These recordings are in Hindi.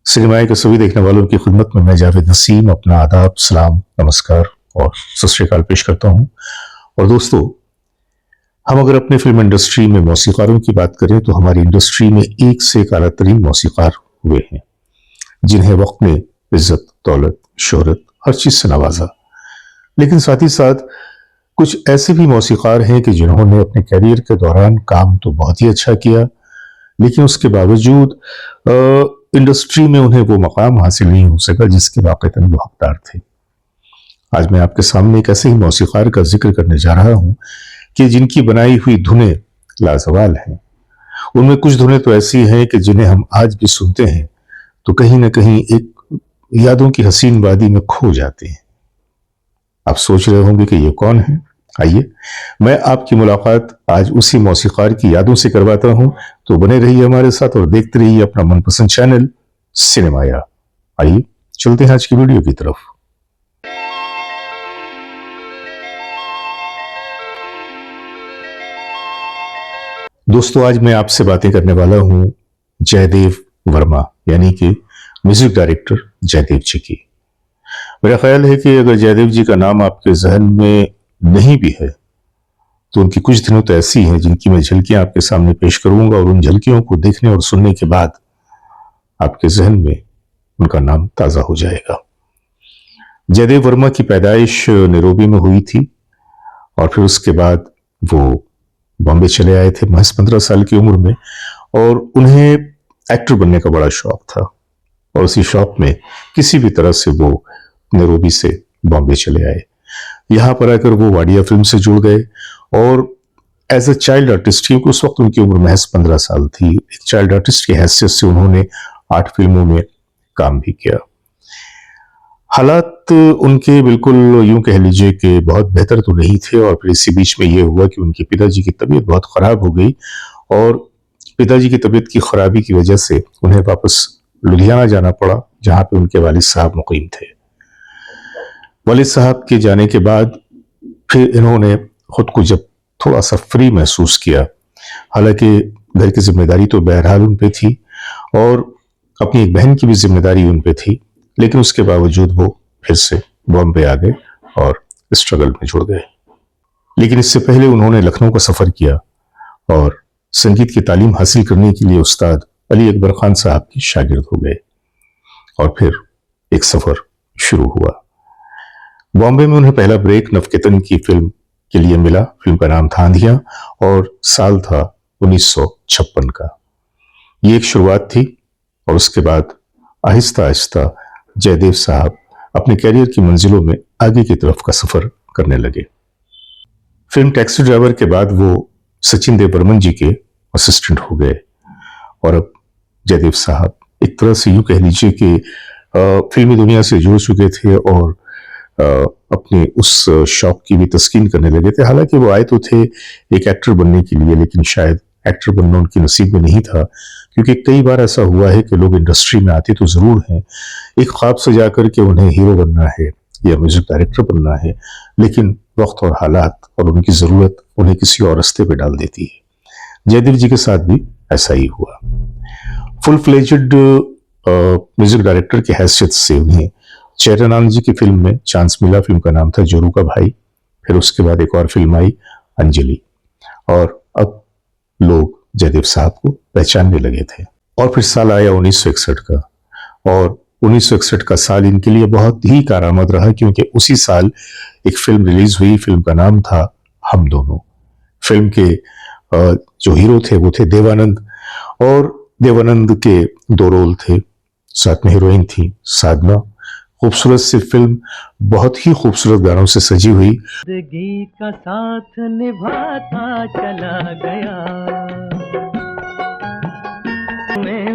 सिनेमाए के सभी देखने वालों की खिदमत में मैं जावेद नसीम अपना आदाब, सलाम, नमस्कार और सत श्री अकाल पेश करता हूं। और दोस्तों, हम अगर अपने फिल्म इंडस्ट्री में मौसीकारों की बात करें तो हमारी इंडस्ट्री में एक से एक आला तरीन मौसीकार हुए हैं, जिन्हें वक्त में इज्जत, दौलत, शोहरत हर चीज से नवाजा। लेकिन साथ ही साथ कुछ ऐसे भी मौसीकार हैं कि जिन्होंने अपने कैरियर के दौरान काम तो बहुत ही अच्छा किया, लेकिन उसके बावजूद इंडस्ट्री में उन्हें वो मकाम हासिल नहीं हो सका जिसके वाकईतन वो हकदार थे। आज मैं आपके सामने एक ऐसे ही मौसीकार का जिक्र करने जा रहा हूं कि जिनकी बनाई हुई धुनें लाजवाल हैं। उनमें कुछ धुनें तो ऐसी हैं कि जिन्हें हम आज भी सुनते हैं तो कहीं ना कहीं एक यादों की हसीन वादी में खो जाते हैं। आप सोच रहे होंगे कि ये कौन है। आइए, मैं आपकी मुलाकात आज उसी मौसीकार की यादों से करवाता हूं। तो बने रहिए हमारे साथ और देखते रहिए अपना मनपसंद चैनल सिनेमाया। आइए चलते हैं आज की वीडियो की तरफ। दोस्तों, आज मैं आपसे बातें करने वाला हूं जयदेव वर्मा यानी कि म्यूजिक डायरेक्टर जयदेव जी की। मेरा ख्याल है कि अगर जयदेव जी का नाम आपके जहन में नहीं भी है तो उनकी कुछ दिनों तो ऐसी हैं जिनकी मैं झलकियां आपके सामने पेश करूंगा और उन झलकियों को देखने और सुनने के बाद आपके जहन में उनका नाम ताजा हो जाएगा। जयदेव वर्मा की पैदाइश नैरोबी में हुई थी और फिर उसके बाद वो बॉम्बे चले आए थे महज 15 साल की उम्र में, और उन्हें एक्टर बनने का बड़ा शौक था और उसी शौक में किसी भी तरह से वो नैरोबी से बॉम्बे चले आए। यहां पर आकर वो वाडिया फिल्म से जुड़ गए और एज ए चाइल्ड आर्टिस्ट, क्योंकि उस वक्त उनकी उम्र महज 15 साल थी, एक चाइल्ड आर्टिस्ट की हैसियत से उन्होंने 8 फिल्मों में काम भी किया। हालात उनके बिल्कुल यूं कह लीजिए कि बहुत बेहतर तो नहीं थे और फिर इसी बीच में यह हुआ कि उनके पिताजी की तबीयत बहुत खराब हो गई और पिताजी की तबीयत की खराबी की वजह से उन्हें वापस लुधियाना जाना पड़ा, जहां पे उनके वालिद साहब मुकीम थे। वालिद साहब के जाने के बाद फिर इन्होंने खुद को जब थोड़ा सा फ्री महसूस किया, हालांकि घर की जिम्मेदारी तो बहरहाल उन पे थी और अपनी एक बहन की भी जिम्मेदारी उन पे थी, लेकिन उसके बावजूद वो फिर से बॉम्बे आ गए और स्ट्रगल में जुड़ गए। लेकिन इससे पहले उन्होंने लखनऊ का सफर किया और संगीत की तालीम हासिल करने के लिए उस्ताद अली अकबर खान साहब की शागिर्द हो गए और फिर एक सफर शुरू हुआ। बॉम्बे में उन्हें पहला ब्रेक नवकेतन की फिल्म के लिए मिला। फिल्म का नाम था आंधियां और साल था 1956 का। ये एक शुरुआत थी और उसके बाद आहिस्ता आहिस्ता जयदेव साहब अपने कैरियर की मंजिलों में आगे की तरफ का सफर करने लगे। फिल्म टैक्सी ड्राइवर के बाद वो सचिन देव बर्मन जी के असिस्टेंट हो गए और अब जयदेव साहब एक तरह से यूं कह लीजिए कि फिल्मी दुनिया से जुड़ चुके थे और अपने उस शौक की भी तस्कीन करने लगे थे। हालांकि वो आए तो थे एक एक्टर बनने के लिए, लेकिन शायद एक्टर बनना उनकी नसीब में नहीं था, क्योंकि कई बार ऐसा हुआ है कि लोग इंडस्ट्री में आते तो जरूर हैं, एक ख्वाब सजा करके उन्हें हीरो बनना है या म्यूजिक डायरेक्टर बनना है, लेकिन वक्त और हालात और उनकी जरूरत उन्हें किसी और रास्ते पे डाल देती है। जयदेव जी के साथ भी ऐसा ही हुआ। फुल फ्लेजेड म्यूजिक डायरेक्टर की हैसियत से उन्हें चैतन्य जी की फिल्म में चांस मिला। फिल्म का नाम था जोरू का भाई। फिर उसके बाद एक और फिल्म आई अंजलि, और अब लोग जयदेव साहब को पहचानने लगे थे। और फिर साल आया 1961 का, और 1961 का साल इनके लिए बहुत ही कारआमद रहा, क्योंकि उसी साल एक फिल्म रिलीज हुई। फिल्म का नाम था हम दोनों। फिल्म के जो हीरो थे वो थे देवानंद, और देवानंद के 2 रोल थे, साथ में हीरोइन थी साधना। खूबसूरत सी फिल्म, बहुत ही खूबसूरत गानों से सजी हुई। जिंदगी का साथ निभाता चला गया,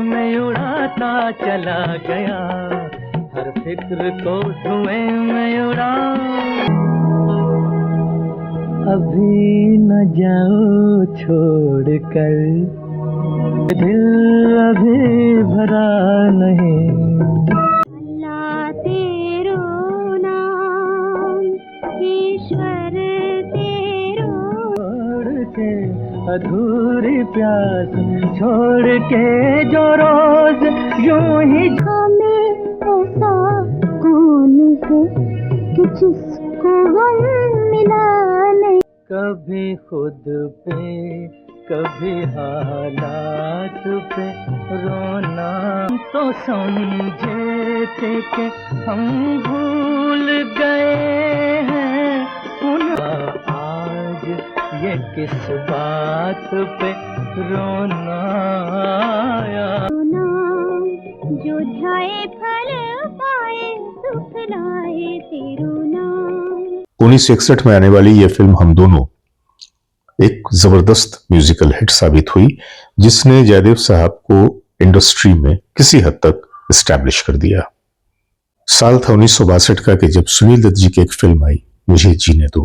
मैं उड़ाता चला गया, हर फिक्र को धुएं में उड़ा। अभी न जाओ छोड़ कर, दिल अभी भरा नहीं। अधूरी प्यास छोड़ के जो रोज यूं ही कभी खुद पे कभी हालात पे रोना। तो समझे थे कि हम भूल गए हैं उन आज ये किस बात पे रोना आया। जो जाए फल पाए सुख लाए तेरो नाम। 1961 में आने वाली यह फिल्म हम दोनों एक जबरदस्त म्यूजिकल हिट साबित हुई, जिसने जयदेव साहब को इंडस्ट्री में किसी हद तक एस्टैब्लिश कर दिया। साल था 1962 का कि जब सुनील दत्त जी की एक फिल्म आई मुझे जीने दो,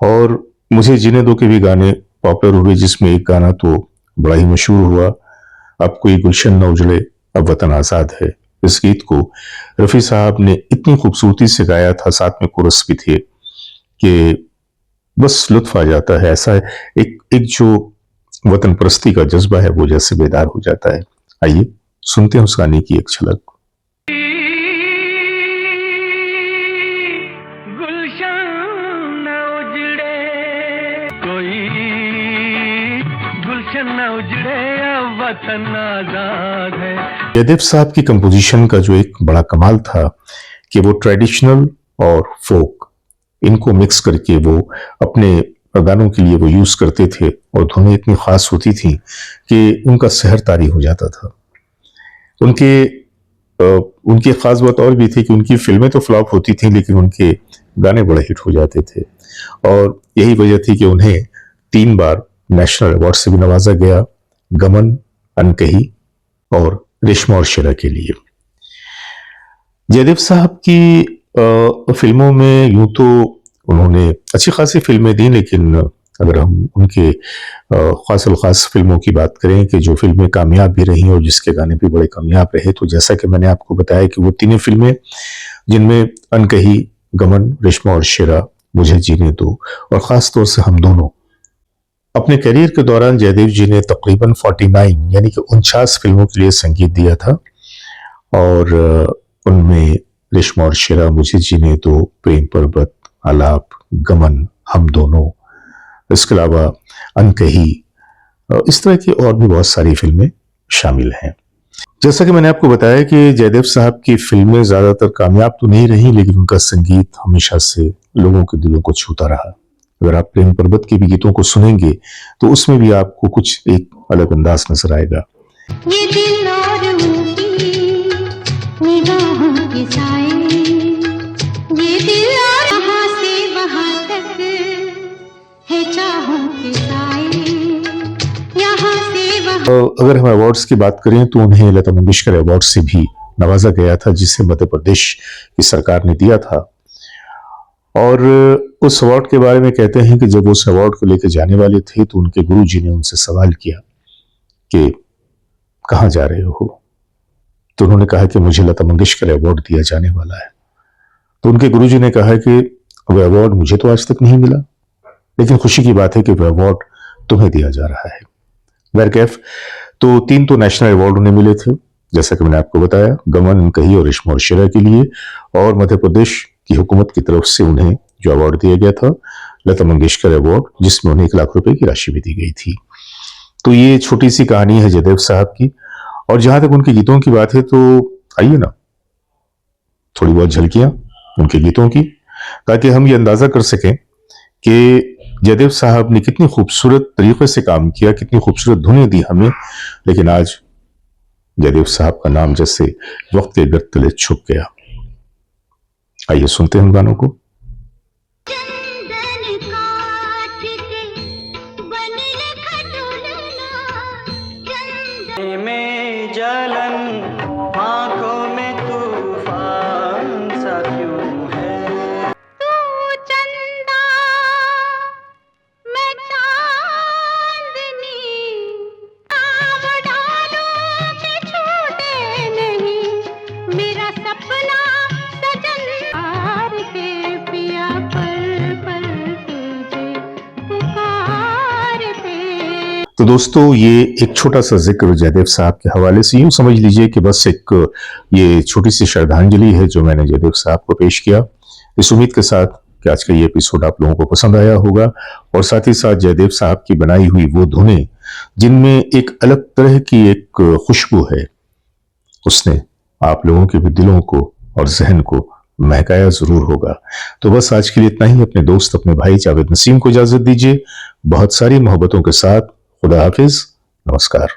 और मुझे जीने दो के भी गाने पॉपुलर हुए, जिसमें एक गाना तो बड़ा ही मशहूर हुआ, अब कोई गुलशन न उजड़े अब वतन आजाद है। इस गीत को रफी साहब ने इतनी खूबसूरती से गाया था, साथ में कोरस भी थे, कि बस लुत्फ आ जाता है। ऐसा है एक जो वतन परस्ती का जज्बा है वो जैसे बेदार हो जाता है। आइए सुनते हैं उस गाने की एक झलक। गुलशन न उजड़े कोई गुलशन न उजड़े अब वतन आजाद है। जयदेव साहब की कंपोजिशन का जो एक बड़ा कमाल था कि वो ट्रेडिशनल और फोक इनको मिक्स करके वो अपने गानों के लिए वो यूज करते थे, और धुनें इतनी खास होती थी कि उनका सहर तारी हो जाता था। उनकी खास बात और भी थी कि उनकी फिल्में तो फ्लॉप होती थी लेकिन उनके गाने बड़े हिट हो जाते थे, और यही वजह थी कि उन्हें 3 बार नेशनल अवार्ड से भी नवाजा गया, गमन, अनकही और रेशमा और शेरा के लिए। जयदेव साहब की फिल्मों में यूं तो उन्होंने अच्छी खासी फिल्में दी, लेकिन अगर हम उनके खास फिल्मों की बात करें कि जो फिल्में कामयाब भी रही और जिसके गाने भी बड़े कामयाब रहे, तो जैसा कि मैंने आपको बताया कि वो 3 फिल्में जिनमें अनकही, गमन, रेशमा और शेरा, मुझे जीने दो और ख़ास तौर से हम दोनों, अपने करियर के दौरान जयदेव जी ने तकरीबन 49 यानी कि 49 फिल्मों के लिए संगीत दिया था, और उनमें रेशमा और शेरा, मुझे जीने दो, प्रेम पर्वत, आलाप, गमन, हम दोनों, इसके अलावा अनकही, इस तरह की और भी बहुत सारी फिल्में शामिल हैं। जैसा कि मैंने आपको बताया कि जयदेव साहब की फिल्में ज्यादातर कामयाब तो नहीं रही, लेकिन उनका संगीत हमेशा से लोगों के दिलों को छूता रहा। अगर आप प्रेम पर्वत के भी गीतों को सुनेंगे तो उसमें भी आपको कुछ एक अलग अंदाज नजर आएगा। ये दिल और उनकी निगाहों के साए, ये दिल और यहाँ से वहाँ तक है चाहों के साए, यहाँ से वहाँ। अगर हम अवार्ड्स की बात करें तो उन्हें लता मंगेशकर अवार्ड से भी नवाजा गया था, जिसे मध्य प्रदेश की सरकार ने दिया था। और उस अवार्ड के बारे में कहते हैं कि जब उस अवार्ड को लेकर जाने वाले थे तो उनके गुरुजी ने उनसे सवाल किया कि कहाँ जा रहे हो, तो उन्होंने कहा कि मुझे लता मंगेशकर अवार्ड दिया जाने वाला है। तो उनके गुरुजी ने कहा कि वह अवार्ड मुझे तो आज तक नहीं मिला, लेकिन खुशी की बात है कि वह अवार्ड तुम्हें दिया जा रहा है। बहरकैफ तो 3 तो नेशनल अवार्ड उन्हें मिले थे, जैसा कि मैंने आपको बताया, गमन, अनकही और रेशमा और शेरा के लिए, और मध्य प्रदेश की हुकूमत की तरफ से उन्हें जो अवार्ड दिया गया था, लता मंगेशकर अवार्ड, जिसमें उन्हें 1 लाख रुपए की राशि भी दी गई थी। तो ये छोटी सी कहानी है जयदेव साहब की। और जहां तक उनके गीतों की बात है तो आइए ना थोड़ी बहुत झलकियां उनके गीतों की, ताकि हम ये अंदाजा कर सकें कि जयदेव साहब ने कितनी खूबसूरत तरीके से काम किया, कितनी खूबसूरत धुनें दी हमें, लेकिन आज जयदेव साहब का नाम जैसे वक्त के गर्द तले छुप गया। आइए सुनते हैं उन गानों को। में जलन आंखों में तूफान सा क्यों है, तू चंदा मैं चांदनी, आग डालूं कि छूटे नहीं मेरा सपना सजन, हार के पिया पल पल तुझे पुकारते। तो दोस्तों ये एक छोटा सा जिक्र जयदेव साहब के हवाले से, यूं समझ लीजिए कि बस एक ये छोटी सी श्रद्धांजलि है जो मैंने जयदेव साहब को पेश किया, इस उम्मीद के साथ कि आज का ये एपिसोड आप लोगों को पसंद आया होगा, और साथ ही साथ जयदेव साहब की बनाई हुई वो धुनें जिनमें एक अलग तरह की एक खुशबू है, उसने आप लोगों के भी दिलों को और जहन को महकाया जरूर होगा। तो बस आज के लिए इतना ही। अपने दोस्त, अपने भाई जावेद नसीम को इजाजत दीजिए, बहुत सारी मोहब्बतों के साथ। खुदा हाफिज, नमस्कार।